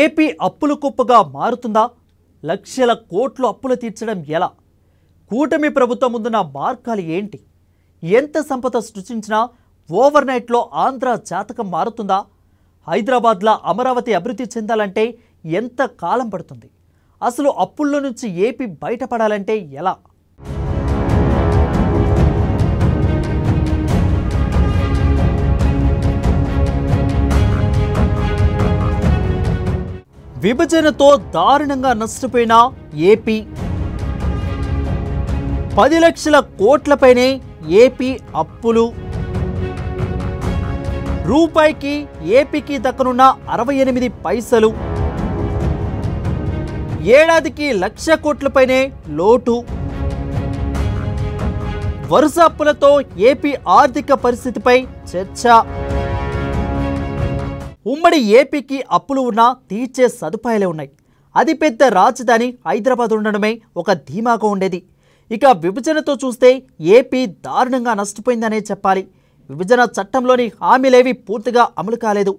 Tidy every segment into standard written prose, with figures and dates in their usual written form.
AP అప్పుల కుప్పగా మారుతుందా? లక్షల కోట్లు అప్పులు తీర్చడం ఎలా? కూటమి ప్రభుత్వం ముందున్న మార్గాలు ఏంటి? ఎంత సంపద సృష్టించినా ఓవర్ నైట్లో ఆంధ్ర జాతకం మారుతుందా? హైదరాబాద్లో అమరావతి అభివృద్ధి చెందాలంటే ఎంత కాలం పడుతుంది? అసలు అప్పుల్లో నుంచి ఏపీ బయటపడాలంటే ఎలా? విభజనతో దారుణంగా నష్టపోయిన ఏపీ 10 లక్షల కోట్లపైనే ఏపీ అప్పులు. రూపాయికి ఏపీకి దక్కనున్న 68 పైసలు. ఏడాదికి 1,00,000 కోట్లపైనే లోటు. వరుస అప్పులతో ఏపీ ఆర్థిక పరిస్థితిపై చర్చ. ఉమ్మడి ఏపీకి అప్పులు ఉన్నా తీర్చే సదుపాయాలే ఉన్నాయి. అతిపెద్ద రాజధాని హైదరాబాద్ ఉండడమే ఒక ధీమాగా ఉండేది. ఇక విభజనతో చూస్తే ఏపీ దారుణంగా నష్టపోయిందనే చెప్పాలి. విభజన చట్టంలోని హామీలేవి పూర్తిగా అమలు కాలేదు.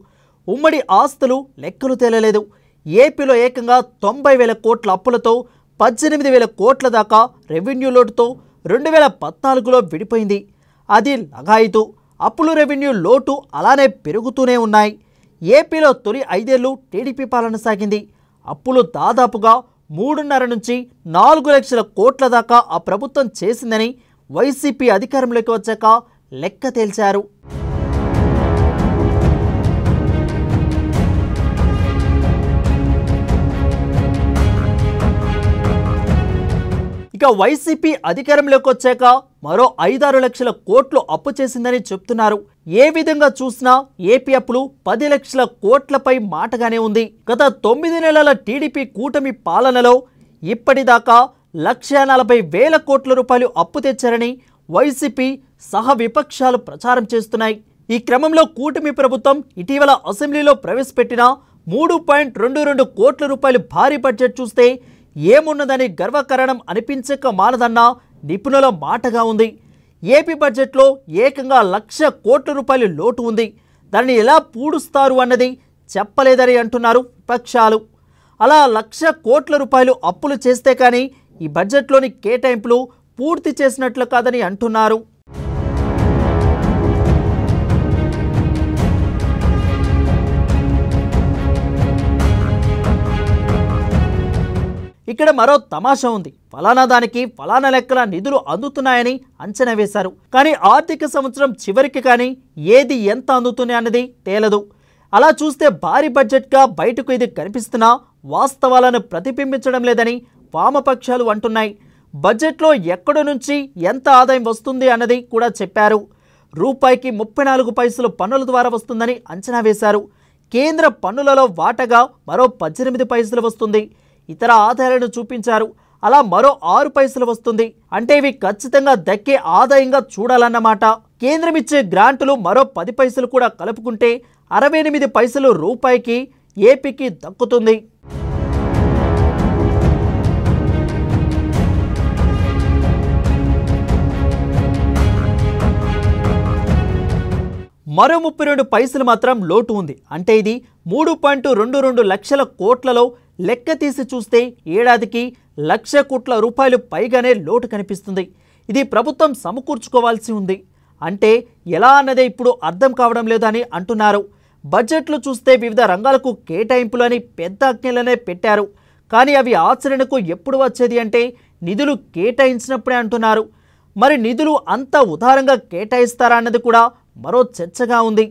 ఉమ్మడి ఆస్తులు లెక్కలు తేలలేదు. ఏపీలో ఏకంగా 90,000 కోట్ల అప్పులతో 18,000 కోట్ల దాకా రెవెన్యూ లోటుతో 2014లో విడిపోయింది. అది లగాయితూ అప్పులు రెవెన్యూ లోటు అలానే పెరుగుతూనే ఉన్నాయి. ఏపీలో తొలి 5 ఏళ్లు టీడీపీ పాలన సాగింది. అప్పులు దాదాపుగా 3.5 నుంచి 4 లక్షల కోట్ల దాకా ఆ ప్రభుత్వం చేసిందని వైసీపీ అధికారంలోకి వచ్చాక లెక్క తేల్చారు. ఇక వైసీపీ అధికారంలోకి వచ్చాక మరో 5-6 లక్షల కోట్లు అప్పు చేసిందని చెప్తున్నారు. ఏ విధంగా చూసినా ఏపీ అప్పులు 10 లక్షల కోట్లపై మాటగానే ఉంది. గత 9 నెలల టీడీపీ కూటమి పాలనలో ఇప్పటిదాకా 1,40,000 కోట్ల రూపాయలు అప్పు తెచ్చారని వైసీపీ సహ విపక్షాలు ప్రచారం చేస్తున్నాయి. ఈ క్రమంలో కూటమి ప్రభుత్వం ఇటీవల అసెంబ్లీలో ప్రవేశపెట్టిన 3.22 కోట్ల రూపాయలు భారీ బడ్జెట్ చూస్తే ఏమున్నదని గర్వకారణం అనిపించక మానదన్న నిపుణుల మాటగా ఉంది. ఏపీ బడ్జెట్లో ఏకంగా 1,00,000 కోట్ల రూపాయలు లోటు ఉంది. దాన్ని ఎలా పూడుస్తారు అన్నది చెప్పలేదని అంటున్నారు విపక్షాలు. అలా 1,00,000 కోట్ల రూపాయలు అప్పులు చేస్తే కానీ ఈ బడ్జెట్లోని కేటాయింపులు పూర్తి చేసినట్లు కాదని అంటున్నారు. ఇక్కడ మరో తమాషా ఉంది. ఫలానా దానికి ఫలానా లెక్కల నిధులు అందుతున్నాయని అంచనా వేశారు. కానీ ఆర్థిక సంవత్సరం చివరికి కానీ ఏది ఎంత అందుతుంది అన్నది తేలదు. అలా చూస్తే భారీ బడ్జెట్గా బయటకు ఇది కనిపిస్తున్నా వాస్తవాలను ప్రతిబింబించడం లేదని వామపక్షాలు అంటున్నాయి. బడ్జెట్లో ఎక్కడి నుంచి ఎంత ఆదాయం వస్తుంది అన్నది కూడా చెప్పారు. రూపాయికి 34 పైసలు పన్నుల ద్వారా వస్తుందని అంచనా వేశారు. కేంద్ర పన్నులలో వాటగా మరో 18 పైసలు వస్తుంది. ఇతర ఆదాయాలను చూపించారు. అలా మరో 6 పైసలు వస్తుంది. అంటే ఇవి ఖచ్చితంగా దక్కే ఆదాయంగా చూడాలన్నమాట. కేంద్రం ఇచ్చే గ్రాంటులు మరో 10 పైసలు కూడా కలుపుకుంటే 68 పైసలు రూపాయికి ఏపీకి దక్కుతుంది. మరో 32 పైసలు మాత్రం లోటు ఉంది. అంటే ఇది 3.22 లక్షల కోట్లలో లెక్క తీసి చూస్తే ఏడాదికి 1,00,000 కోట్ల రూపాయలు పైగానే లోటు కనిపిస్తుంది. ఇది ప్రభుత్వం సమకూర్చుకోవాల్సి ఉంది. అంటే ఎలా అన్నదే ఇప్పుడు అర్థం కావడం లేదని అంటున్నారు. బడ్జెట్లు చూస్తే వివిధ రంగాలకు కేటాయింపులు అని పెద్ద ఆజ్ఞలనే పెట్టారు. కానీ అవి ఆచరణకు ఎప్పుడు వచ్చేది అంటే నిధులు కేటాయించినప్పుడే అంటున్నారు. మరి నిధులు అంత ఉదారంగా కేటాయిస్తారా అన్నది కూడా మరో చర్చగా ఉంది.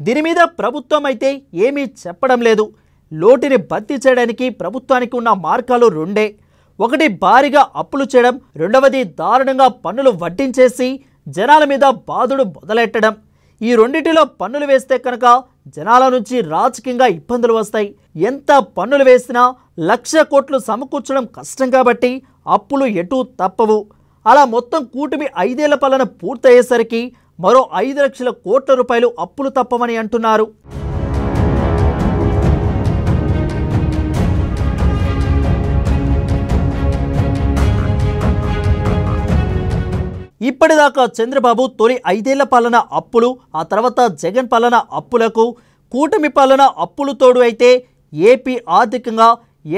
దీని మీద ప్రభుత్వం అయితే ఏమీ చెప్పడం లేదు. లోటుని భర్తీ చేయడానికి ప్రభుత్వానికి ఉన్న మార్గాలు రెండే. ఒకటి భారీగా అప్పులు చేయడం, రెండవది దారుణంగా పన్నులు వడ్డించేసి జనాల మీద బాధుడు మొదలెట్టడం. ఈ రెండిటిలో పన్నులు వేస్తే కనుక జనాల నుంచి రాజకీయంగా ఇబ్బందులు వస్తాయి. ఎంత పన్నులు వేసినా 1,00,000 కోట్లు సమకూర్చడం కష్టం కాబట్టి అప్పులు ఎటూ తప్పవు. అలా మొత్తం కూటమి 5 ఏళ్ల పాలన పూర్తయ్యేసరికి మరో 5 లక్షల కోట్ల రూపాయలు అప్పులు తప్పవని అంటున్నారు. ఇప్పటిదాకా చంద్రబాబు తొలి 5 ఏళ్ల పాలన అప్పులు, ఆ తర్వాత జగన్ పాలన అప్పులకు, కూటమి పాలన అప్పులు తోడు అయితే ఏపీ ఆర్థికంగా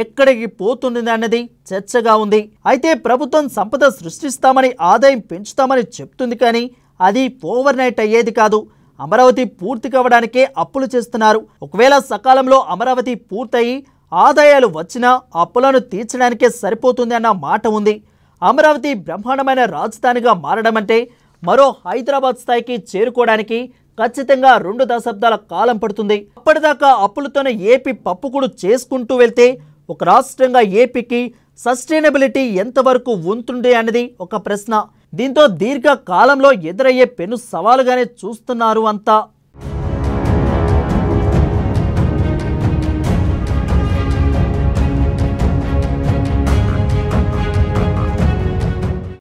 ఎక్కడికి పోతుంది అన్నది చర్చగా ఉంది. అయితే ప్రభుత్వం సంపద సృష్టిస్తామని, ఆదాయం పెంచుతామని చెప్తుంది, కానీ అది ఓవర్ నైట్ అయ్యేది కాదు. అమరావతి పూర్తి కావడానికే అప్పులు చేస్తున్నారు. ఒకవేళ సకాలంలో అమరావతి పూర్తయి ఆదాయాలు వచ్చినా అప్పులను తీర్చడానికే సరిపోతుంది అన్న మాట ఉంది. అమరావతి బ్రహ్మాండమైన రాజధానిగా మారడం అంటే మరో హైదరాబాద్ స్థాయికి చేరుకోవడానికి ఖచ్చితంగా 2 దశాబ్దాల కాలం పడుతుంది. అప్పటిదాకా అప్పులతోనే ఏపీ పప్పుకుడు చేసుకుంటూ వెళ్తే ఒక రాష్ట్రంగా ఏపీకి సస్టైనబిలిటీ ఎంతవరకు ఉంటుంది అన్నది ఒక ప్రశ్న. దీంతో దీర్ఘ కాలంలో ఎదురయ్యే పెను సవాలుగానే చూస్తున్నారు అంతా.